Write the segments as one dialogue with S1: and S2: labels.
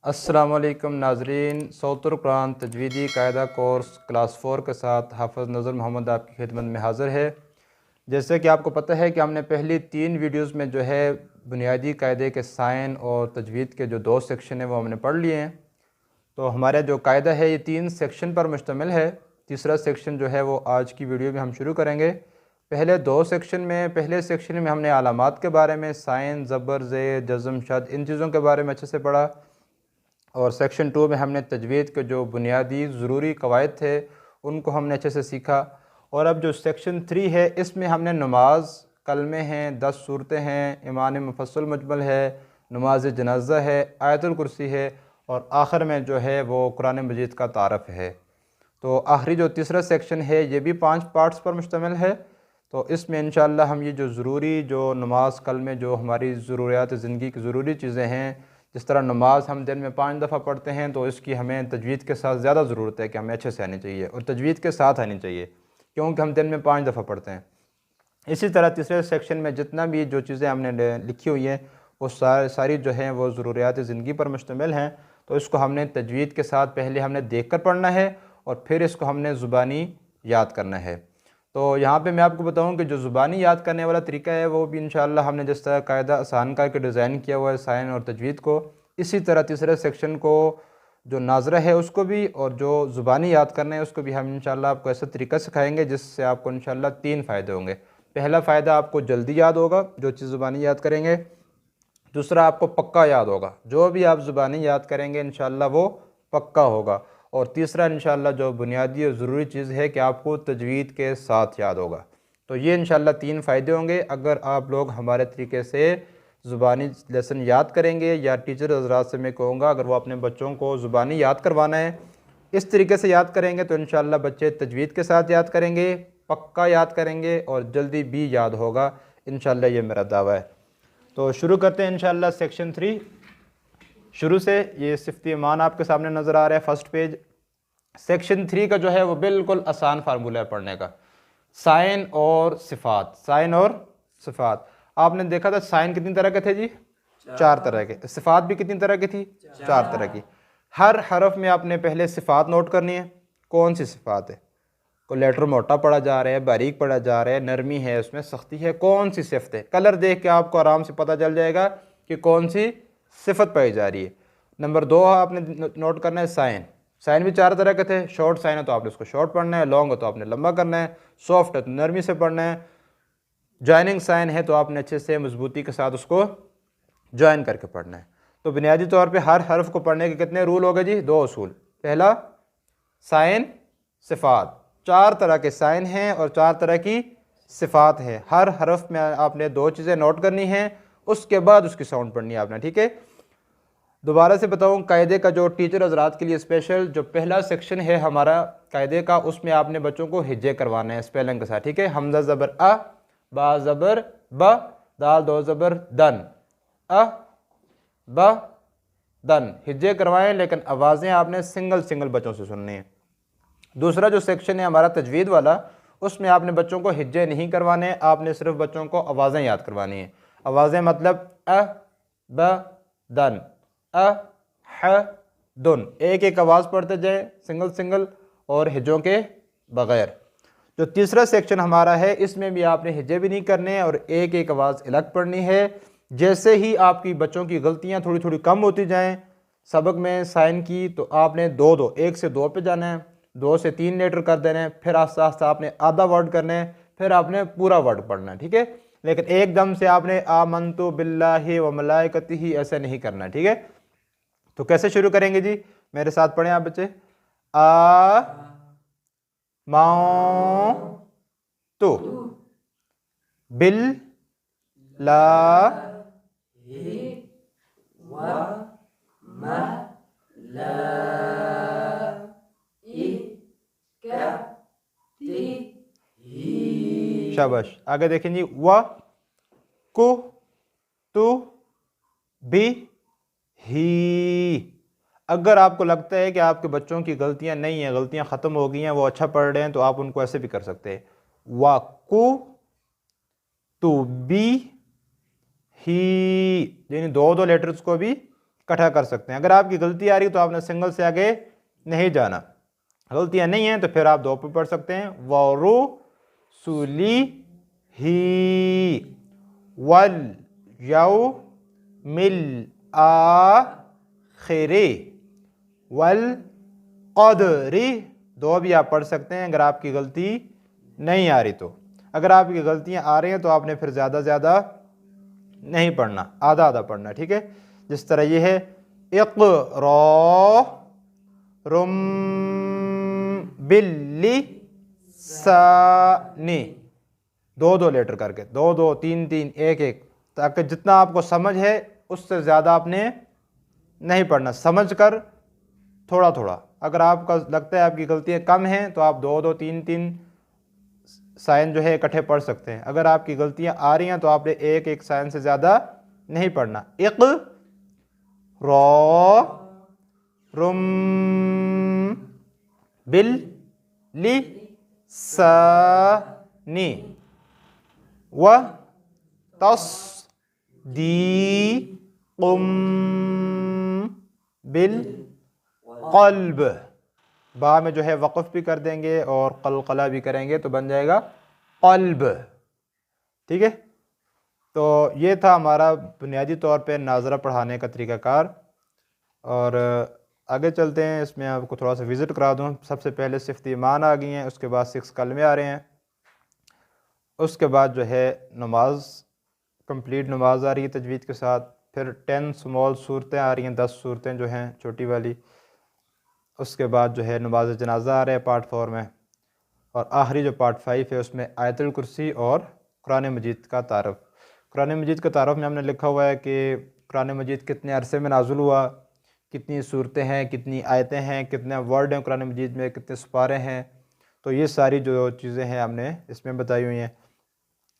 S1: अस्सलाम वालेकुम नाजरीन, सौतुल कुरान तजवीदी कायदा कोर्स क्लास 4 के साथ हाफ़िज़ नज़र मोहम्मद आपकी खिदमत में हाज़िर है। जैसे कि आपको पता है कि हमने पहली 3 वीडियोस में जो है बुनियादी कायदे के साइन और तजवीद के जो 2 सेक्शन हैं वो हमने पढ़ लिए हैं। तो हमारा जो कायदा है ये 3 सेक्शन पर मुश्तमिल है। तीसरा सेक्शन जो है वो आज की वीडियो में हम शुरू करेंगे। पहले सेक्शन में हमने अलामात के बारे में, साइन, ज़बर, ज़ेर, जज़म, शद, इन चीज़ों के बारे में अच्छे से पढ़ा। और सेक्शन 2 में हमने तजवीद के जो बुनियादी ज़रूरी कवायद थे उनको हमने अच्छे से सीखा। और अब जो सेक्शन 3 है इसमें हमने नमाज, कलमे हैं, 10 सूरतें हैं, ईमान मुफस्सल मुजमल है, नमाज जनाजा है, आयतुल कुर्सी है और आखिर में जो है वो कुरान मजीद का तारफ़ है। तो आखिरी जो तीसरा सेक्शन है ये भी 5 पार्ट्स पर मुश्तमिल है। तो इसमें इंशाअल्लाह हम ये जो ज़रूरी जो नमाज, कलमे, जो हमारी ज़रूरियात ज़िंदगी की ज़रूरी चीज़ें हैं, जिस तरह नमाज हम दिन में 5 दफ़ा पढ़ते हैं तो इसकी हमें तजवीद के साथ ज़्यादा ज़रूरत है कि हमें अच्छे से आनी चाहिए और तजवीद के साथ आनी चाहिए, क्योंकि हम दिन में 5 दफ़ा पढ़ते हैं। इसी तरह तीसरे सेक्शन में जितना भी जो चीज़ें हमने लिखी हुई हैं वो सारी जो हैं वो ज़रूरियात ज़िंदगी पर मुश्तमिल हैं। तो इसको हमने तजवीद के साथ पहले हमने देख कर पढ़ना है और फिर इसको हमने ज़ुबानी याद करना है। तो यहाँ पे मैं आपको बताऊँ कि जो ज़ुबानी याद करने वाला तरीका है वो भी इंशाअल्लाह हमने जिस तरह कायदा आसान करके डिज़ाइन किया हुआ है साइन और तजवीद को, इसी तरह तीसरे सेक्शन को जो नाज़रा है उसको भी और जो ज़ुबानी याद करना है उसको भी हम इंशाअल्लाह आपको ऐसा तरीका सिखाएंगे जिससे आपको इंशाअल्लाह 3 फ़ायदे होंगे। पहला फ़ायदा, आपको जल्दी याद होगा जो चीज़ ज़ुबानी याद करेंगे। दूसरा, आपको पक्का याद होगा, जो भी आप ज़ुबानी याद करेंगे इंशाअल्लाह वो पक्का होगा। और तीसरा इंशाअल्लाह जो बुनियादी और ज़रूरी चीज़ है कि आपको तजवीद के साथ याद होगा। तो ये इंशाअल्लाह 3 फ़ायदे होंगे अगर आप लोग हमारे तरीके से ज़ुबानी लेसन याद करेंगे। या टीचर हज़रात से मैं कहूँगा अगर वो अपने बच्चों को ज़ुबानी याद करवाना है इस तरीके से याद करेंगे तो इंशाअल्लाह बच्चे तजवीद के साथ याद करेंगे, पक्का याद करेंगे और जल्दी भी याद होगा इंशाअल्लाह, ये मेरा दावा है। तो शुरू करते हैं इंशाअल्लाह सेक्शन 3 शुरू से। ये सिफ्ती ईमान आपके सामने नज़र आ रहा है फर्स्ट पेज। सेक्शन 3 का जो है वो बिल्कुल आसान फार्मूला है पढ़ने का, साइन और सिफ़ात। साइन और सिफ़ात आपने देखा था, साइन कितनी तरह के थे जी? 4 तरह के। सिफ़ात भी कितनी तरह की थी? 4 तरह की। हर हरफ में आपने पहले सिफ़ात नोट करनी है, कौन सी सिफ़ात है। को लेटर मोटा पढ़ा जा रहा है, बारीक पढ़ा जा रहा है, नरमी है, उसमें सख्ती है, कौन सी सिफत है। कलर देख के आपको आराम से पता चल जाएगा कि कौन सी सिफत पाई जा रही है। नंबर 2 आपने नोट करना है साइन। साइन भी 4 तरह के थे, शॉर्ट साइन है तो आपने उसको शॉर्ट पढ़ना है, लॉन्ग है तो आपने लंबा करना है, सॉफ्ट है तो नरमी से पढ़ना है, जॉइनिंग साइन है तो आपने अच्छे से मजबूती के साथ उसको ज्वाइन करके पढ़ना है। तो बुनियादी तौर पे हर हर्फ को पढ़ने के कितने रूल हो गए जी? 2 असूल। पहला, साइन सिफ़ात। 4 तरह के साइन हैं और 4 तरह की सिफ़ात है। हर हरफ में आपने 2 चीज़ें नोट करनी हैं, उसके बाद उसकी साउंड पढ़नी है आपने, ठीक है। दोबारा से बताऊं, कायदे का जो टीचर हज़रात के लिए स्पेशल जो पहला सेक्शन है हमारा कायदे का, उसमें आपने बच्चों को हिज्जे करवाना है स्पेलिंग के साथ, ठीक है। हमज़ा ज़बर अ, बा ज़बर ब, दाल दो ज़बर दन, अ ब दन। हिज्जे करवाएं लेकिन आवाज़ें आपने सिंगल सिंगल बच्चों से सुननी है। दूसरा जो सेक्शन है हमारा तजवीद वाला, उसमें आपने बच्चों को हिज्जे नहीं करवाने, आपने सिर्फ बच्चों को आवाज़ें याद करवानी है। आवाज़ें मतलब अ ब दन, अ ह दुन, एक एक आवाज़ पढ़ते जाए सिंगल सिंगल और हिज्जों के बग़ैर। जो तीसरा सेक्शन हमारा है इसमें भी आपने हिज्जे भी नहीं करने और एक एक आवाज़ अलग पढ़नी है। जैसे ही आपकी बच्चों की गलतियाँ थोड़ी थोड़ी कम होती जाएँ सबक में साइन की, तो आपने 2-2, 1 से 2 पे जाना है, 2 से 3 लेटर कर देना है, फिर आस्ता आस्ता आपने आधा वर्ड करना है, फिर आपने पूरा वर्ड पढ़ना है, ठीक है। लेकिन एकदम से आपने आमन्तु बिल्लाहि व मलाइकतिही ऐसा नहीं करना, ठीक है। तो कैसे शुरू करेंगे जी? मेरे साथ पढ़ें आप बच्चे। आ माओ तो बिल ला शाबाश। आगे देखें जी, व कु तु बी ही। अगर आपको लगता है कि आपके बच्चों की गलतियां नहीं हैं, गलतियां ख़त्म हो गई हैं, वो अच्छा पढ़ रहे हैं, तो आप उनको ऐसे भी कर सकते हैं, व कु तु बी ही, यानी 2-2 लेटर्स को भी इकट्ठा कर सकते हैं। अगर आपकी गलती आ रही तो आपने सिंगल से आगे नहीं जाना, गलतियां नहीं हैं तो फिर आप 2 पे पढ़ सकते हैं। वरुसुली ही वल यौमिल आखिरी वल क़दरी, 2 भी आप पढ़ सकते हैं अगर आपकी गलती नहीं आ रही तो। अगर आपकी गलतियां आ रही हैं तो आपने फिर ज़्यादा ज़्यादा नहीं पढ़ना, आधा आधा पढ़ना, ठीक है। जिस तरह ये है इक़रा रुम बिल्ली सानी, 2 लेटर करके 2 3 1 ताकि जितना आपको समझ है उससे ज़्यादा आपने नहीं पढ़ना, समझ कर थोड़ा थोड़ा। अगर आपका लगता है आपकी गलतियाँ कम हैं तो आप 2 3 साइन जो है इकट्ठे पढ़ सकते हैं। अगर आपकी गलतियाँ आ रही हैं तो आपने एक साइन से ज़्यादा नहीं पढ़ना। इक़रा रुम बिल लिसानी व तस्दीक़ुम बिल क़ल्ब, बा में जो है वक़फ़ भी कर देंगे और क़लक़ला भी करेंगे तो बन जाएगा क़ल्ब, ठीक है। तो ये था हमारा बुनियादी तौर पे नाज़रा पढ़ाने का तरीक़ाकार। और आगे चलते हैं, इसमें आपको थोड़ा सा विज़िट करा दूँ। सबसे पहले सिफ़त ईमान आ गई हैं, उसके बाद 6 कलमे आ रहे हैं, उसके बाद जो है नमाज कंप्लीट नमाज आ रही है तजवीद के साथ, फिर 10 स्मॉल सूरतें आ रही हैं, 10 सूरतें जो हैं छोटी वाली, उसके बाद जो है नमाज जनाजा आ रहा है पार्ट 4 में, और आखिरी जो पार्ट 5 है उसमें आयतुल कुर्सी और कुरान मजीद का तारफ़। कुरान मजीद का तारफ़ में हमने लिखा हुआ है कि कुरान मजीद कितने अरसे में नाज़िल हुआ, कितनी सूरतें हैं, कितनी आयतें हैं, कितने वर्ड हैं कुरान मजीद में, कितने सुपारे हैं। तो ये सारी जो चीज़ें हैं हमने इसमें बताई हुई हैं।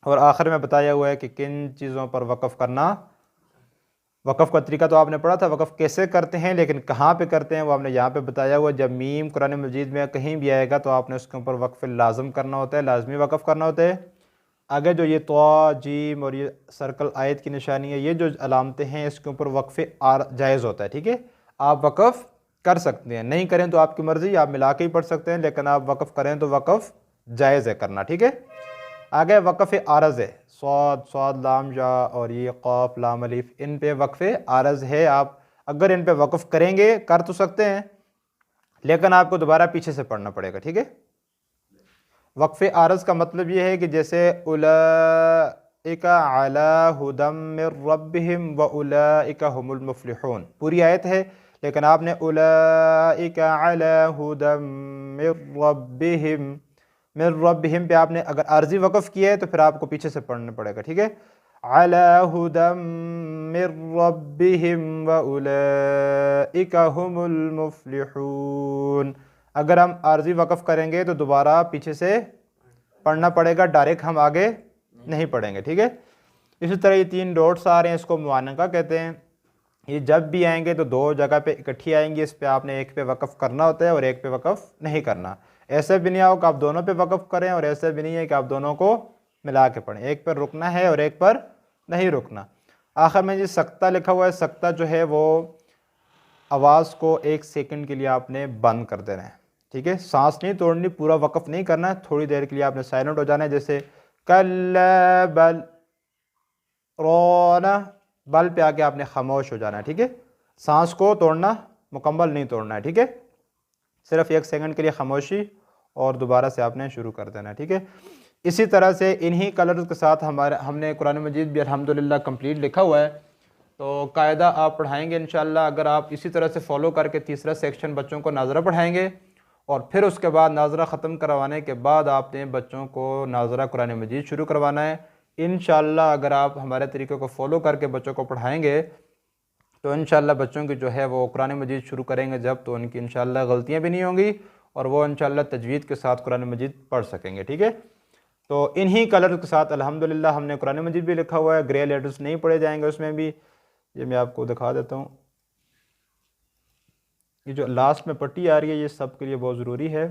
S1: और आखिर में बताया हुआ है कि किन चीज़ों पर वक़फ़ करना। वक़फ़ का तरीका तो आपने पढ़ा था, वक़फ़ कैसे करते हैं, लेकिन कहाँ पे करते हैं वो आपने यहाँ पे बताया हुआ। जब मीम कुरान मजीद में कहीं भी आएगा तो आपने उसके ऊपर वक़फ़ लाज़िम करना होता है, लाजमी वक़फ़ करना होता है। आगे जो ये तो, जीम और ये सर्कल आयत की निशानी है, ये जो अलामतें हैं इसके ऊपर वक़फ़ जायज़ होता है, ठीक है। आप वक़फ़ कर सकते हैं, नहीं करें तो आपकी मर्ज़ी, आप मिला के ही पढ़ सकते हैं, लेकिन आप वक़फ़ करें तो वक़फ़ जायज़ है करना, ठीक है। आगे वक़फ़ आरज़ है, स्वाद लाम या और ये क़ाफ लाम अलिफ, इन पे वक़फ़ आरज़ है। आप अगर इन पे वक़फ़ करेंगे कर तो सकते हैं, लेकिन आपको दोबारा पीछे से पढ़ना पड़ेगा, ठीक है। वक़फ़ आरज़ का मतलब ये है कि जैसे उलाइका अला हुदम मिर रब्बिहिम व उलाइका हुमुल मुफ़्लिहून, पूरी आयत है, लेकिन आपने उलाइका अला हुदम मिर रब्बिहिम पे आपने अगर अर्ज़ी वक़फ़ किया है तो फिर आपको पीछे से पढ़ना पड़ेगा, ठीक है। अला हुदम मिर रब्बिहिम व उलाइका हुमुल मुफ़्लिहून। अगर हम अर्ज़ी वक़फ़ करेंगे तो दोबारा पीछे से पढ़ना पड़ेगा, डायरेक्ट हम आगे नहीं पढ़ेंगे, ठीक है। इसी तरह ये 3 डॉट्स आ रहे हैं, इसको मुआनका कहते हैं। ये जब भी आएंगे तो 2 जगह पे इकट्ठी आएंगी, इस पे आपने एक पे वक़फ़ करना होता है और एक पे वक़फ़ नहीं करना। ऐसे भी नहीं आओ कि आप दोनों पे वक़फ़ करें और ऐसे भी नहीं है कि आप दोनों को मिला के पढ़ें, एक पर रुकना है और एक पर नहीं रुकना। आखिर में ये सक्ता लिखा हुआ है, सक्ता जो है वो आवाज़ को 1 सेकंड के लिए आपने बंद कर देना है, ठीक है। सांस नहीं तोड़नी, पूरा वक़फ़ नहीं करना है, थोड़ी देर के लिए आपने साइलेंट हो जाना है। जैसे कल्ला बल रोना, बल पे आके आपने खामोश हो जाना है, ठीक है। सांस को तोड़ना, मुकम्मल नहीं तोड़ना है, ठीक है। सिर्फ 1 सेकंड के लिए खामोशी और दोबारा से आपने शुरू कर देना है, ठीक है। इसी तरह से इन्हीं कलर्स के साथ हमने कुरान मजीद भी अल्हम्दुलिल्लाह कंप्लीट लिखा हुआ है। तो कायदा आप पढ़ाएंगे इंशाल्लाह। अगर आप इसी तरह से फॉलो करके तीसरा सेक्शन बच्चों को नाज़रा पढ़ाएंगे और फिर उसके बाद नाज़रा ख़त्म करवाने के बाद आपने बच्चों को नाज़रा कुरान मजीद शुरू करवाना है इंशाल्लाह। अगर आप हमारे तरीक़े को फ़ॉलो करके बच्चों को पढ़ाएंगे तो इंशाल्लाह बच्चों की जो है वो कुरान मजीद शुरू करेंगे जब, तो उनकी इंशाल्लाह गलतियाँ भी नहीं होंगी और वो इंशाल्लाह तजवीद के साथ कुरान मजीद पढ़ सकेंगे, ठीक है। तो इन्हीं कलर के साथ अल्हम्दुलिल्लाह हमने कुरान मजीद भी लिखा हुआ है, ग्रे लेटर्स नहीं पढ़े जाएंगे उसमें भी। ये मैं आपको दिखा देता हूँ, ये जो लास्ट में पट्टी आ रही है ये सब के लिए बहुत ज़रूरी है।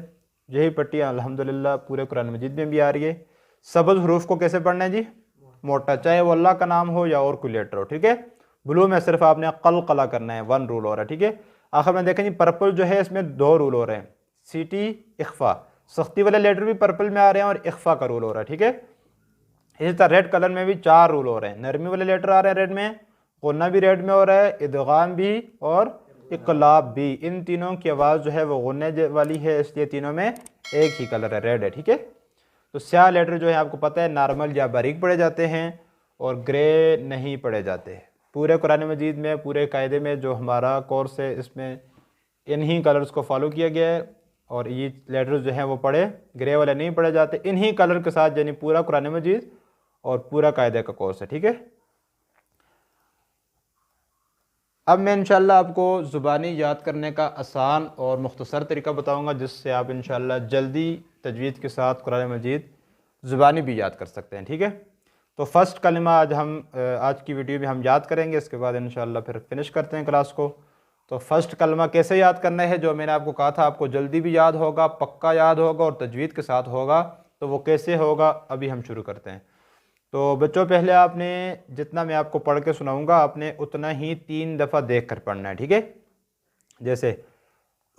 S1: यही पट्टी अल्हम्दुलिल्लाह पूरे कुरान मजीद में भी आ रही है। सबज़ हरूफ को कैसे पढ़ना है जी? मोटा, चाहे वो अल्लाह का नाम हो या और कोई लेटर हो, ठीक है। ब्लू में सिर्फ आपने कलकला करना है, 1 रूल हो रहा है, ठीक है। आखिर में देखें जी पर्पल जो है इसमें 2 रूल हो रहे हैं, सीटी इख्फा, सख्ती वाले लेटर भी पर्पल में आ रहे हैं और इख्फा का रूल हो रहा है, ठीक है। इसी तरह रेड कलर में भी 4 रूल हो रहे हैं, नरमी वाले लेटर आ रहे हैं रेड में, गुन्ना भी रेड में हो रहा है, इदगाम भी और इकलाब भी। इन तीनों की आवाज़ जो है वो गुन्ने वाली है, इसलिए तीनों में एक ही कलर है, रेड है, ठीक है। तो स्याह लेटर जो है आपको पता है नॉर्मल या बारीक पढ़े जाते हैं और ग्रे नहीं पढ़े जाते। पूरे कुरान मजीद में, पूरे कायदे में जो हमारा कोर्स है इसमें इन्हीं कलर्स को फॉलो किया गया है और ये लेटर्स जो हैं वो पढ़े, ग्रे वाले नहीं पढ़े जाते, इन्हीं कलर के साथ, यानी पूरा कुरान मजीद और पूरा कायदे का कोर्स है, ठीक है। अब मैं इंशाल्लाह आपको ज़ुबानी याद करने का आसान और मुख्तसर तरीका बताऊंगा जिससे आप इंशाल्लाह जल्दी तजवीद के साथ कुरान मजीद ज़ुबानी भी याद कर सकते हैं, ठीक है। तो फ़र्स्ट कलमा आज की वीडियो में हम याद करेंगे, इसके बाद इंशाल्लाह फिर फिनिश करते हैं क्लास को। तो फ़र्स्ट कलमा कैसे याद करना है, जो मैंने आपको कहा था आपको जल्दी भी याद होगा, पक्का याद होगा और तजवीद के साथ होगा, तो वो कैसे होगा अभी हम शुरू करते हैं। तो बच्चों पहले आपने जितना मैं आपको पढ़ के सुनाऊंगा आपने उतना ही 3 दफ़ा देख कर पढ़ना है, ठीक है। जैसे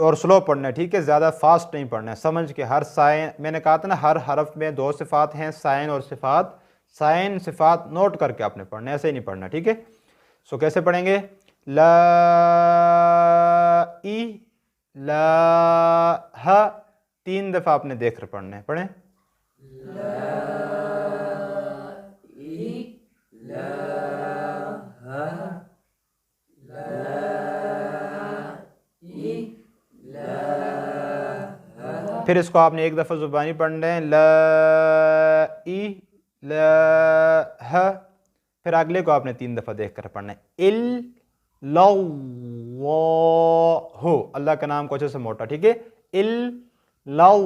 S1: और स्लो पढ़ना है, ठीक है, ज़्यादा फास्ट नहीं पढ़ना है, समझ के। हर साइन, मैंने कहा था ना हर हरफ में 2 सिफ़ात हैं, साइन और सिफ़ात, साइन सिफ़ात नोट करके आपने पढ़ना है, ऐसे ही नहीं पढ़ना, ठीक है। सो कैसे पढ़ेंगे, ला ई ला हा, 3 दफ़ा आपने देख कर पढ़ना है, पढ़ें। फिर इसको आपने एक दफ़ा ज़ुबानी पढ़ना है, ला ई ला हा। फिर अगले को आपने 3 दफ़ा देख कर पढ़ना है, इल लौ हो, अल्लाह का नाम को अच्छे से मोटा, ठीक है, इल लौ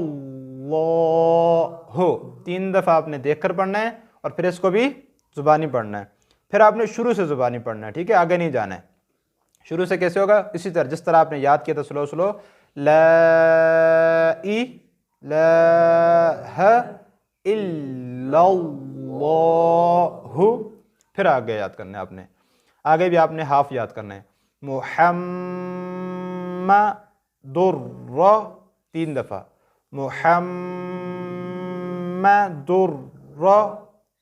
S1: हो, 3 दफ़ा आपने देख कर पढ़ना है और फिर इसको भी ज़ुबानी पढ़ना है। फिर आपने शुरू से ज़ुबानी पढ़ना है, ठीक है, आगे नहीं जाना है। शुरू से कैसे होगा, इसी तरह जिस तरह आपने याद किया था, स्लो स्लो, ला ई ला हा इल्लल्लाहु। फिर आगे याद करना है आपने, आगे भी आपने हाफ याद करना है, मुहम्मदुर, 3 दफ़ा, मुहम्मदुर,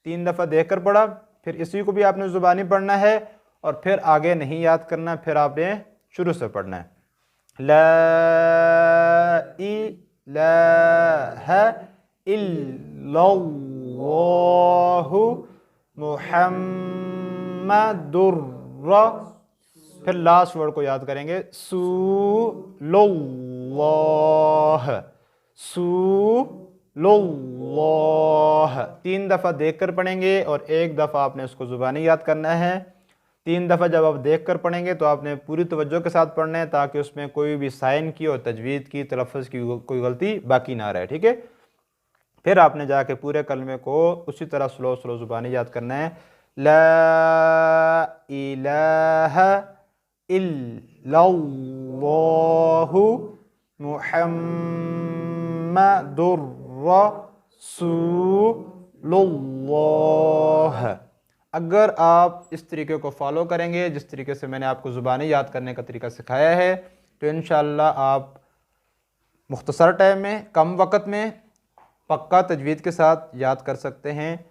S1: 3 दफ़ा देखकर पढ़ा। फिर इसी को भी आपने ज़ुबानी पढ़ना है और फिर आगे नहीं याद करना, फिर आपने शुरू से पढ़ना है, ला इलाहा इल्लल्लाहु मुहम्मदुर, फिर लास्ट वर्ड को याद करेंगे, सूलुल्लाह, सूलुल्लाह। 3 दफ़ा देखकर पढ़ेंगे और 1 दफ़ा आपने उसको ज़ुबानी याद करना है। 3 दफ़ा जब आप देख कर पढ़ेंगे तो आपने पूरी तवज्जो के साथ पढ़ना है ताकि उसमें कोई भी साइन की और तजवीद की, तलफ़्फ़ुज़ की कोई गलती बाकी ना रहे, ठीक है। फिर आपने जाके पूरे कलमे को उसी तरह स्लो स्लो ज़ुबानी याद करना है, ला इलाहा इल्लल्लाहु मुहम्मदुर रसूलुल्लाह। अगर आप इस तरीके को फॉलो करेंगे, जिस तरीके से मैंने आपको ज़ुबानी याद करने का तरीका सिखाया है, तो इंशाअल्लाह आप मुख्तसर टाइम में, कम वक़्त में पक्का तजवीद के साथ याद कर सकते हैं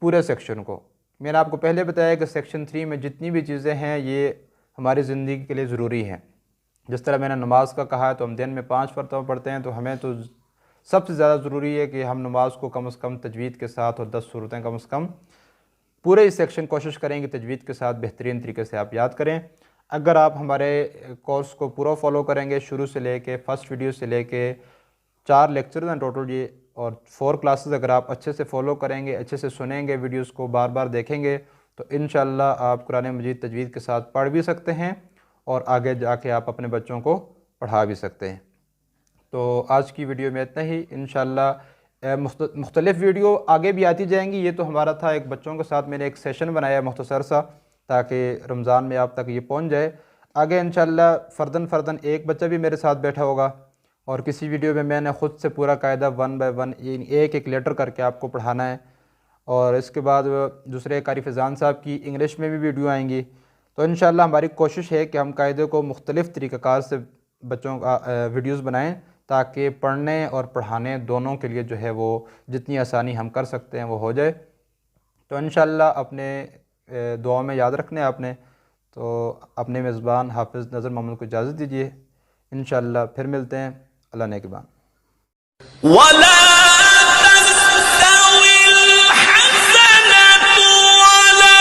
S1: पूरे सेक्शन को। मैंने आपको पहले बताया कि सेक्शन 3 में जितनी भी चीज़ें हैं ये हमारी ज़िंदगी के लिए ज़रूरी हैं। जिस तरह मैंने नमाज का कहा है तो हम दिन में 5 मरतबा पढ़ते हैं, तो हमें तो सबसे ज़्यादा ज़रूरी है कि हम नमाज को कम से कम तजवीद के साथ और 10 सूरतें कम से कम पूरे इस सेक्शन कोशिश करेंगे तजवीद के साथ बेहतरीन तरीके से आप याद करें। अगर आप हमारे कोर्स को पूरा फॉलो करेंगे, शुरू से लेके फर्स्ट वीडियो से लेके 4 लेक्चर हैं टोटल ये, और 4 क्लासेस अगर आप अच्छे से फॉलो करेंगे, अच्छे से सुनेंगे, वीडियोस को बार बार देखेंगे, तो इंशाअल्लाह आप कुरान मजीद तजवीद के साथ पढ़ भी सकते हैं और आगे जाके आप अपने बच्चों को पढ़ा भी सकते हैं। तो आज की वीडियो में इतना ही। इंशाअल्लाह मुख्तलिफ़ वीडियो आगे भी आती जाएंगी। ये तो हमारा था एक बच्चों के साथ मैंने एक सेशन बनाया मुख्तसर सा, ताकि रमज़ान में आप तक ये पहुंच जाए। आगे इंशाअल्लाह फ़र्दन एक बच्चा भी मेरे साथ बैठा होगा और किसी वीडियो में मैंने ख़ुद से पूरा कायदा 1 बाय 1 एक लेटर करके आपको पढ़ाना है और इसके बाद दूसरे कारी फैज़ान साहब की इंग्लिश में भी वीडियो आएंगी। तो इंशाअल्लाह हमारी कोशिश है कि हम कायदे को मुख्तलिफ़ तरीक़ाकार से बच्चों का वीडियोज़ बनाएँ, ताकि पढ़ने और पढ़ाने दोनों के लिए जो है वो जितनी आसानी हम कर सकते हैं वो हो जाए। तो इंशाअल्लाह अपने दुआ में याद रखना है आपने। तो अपने मेज़बान हाफ़िज़ नज़र मोहम्मद को इजाज़त दीजिए। इंशाअल्लाह फिर मिलते हैं। अल्लाह नेगहबान।
S2: वला तस्तविल हसनतु वला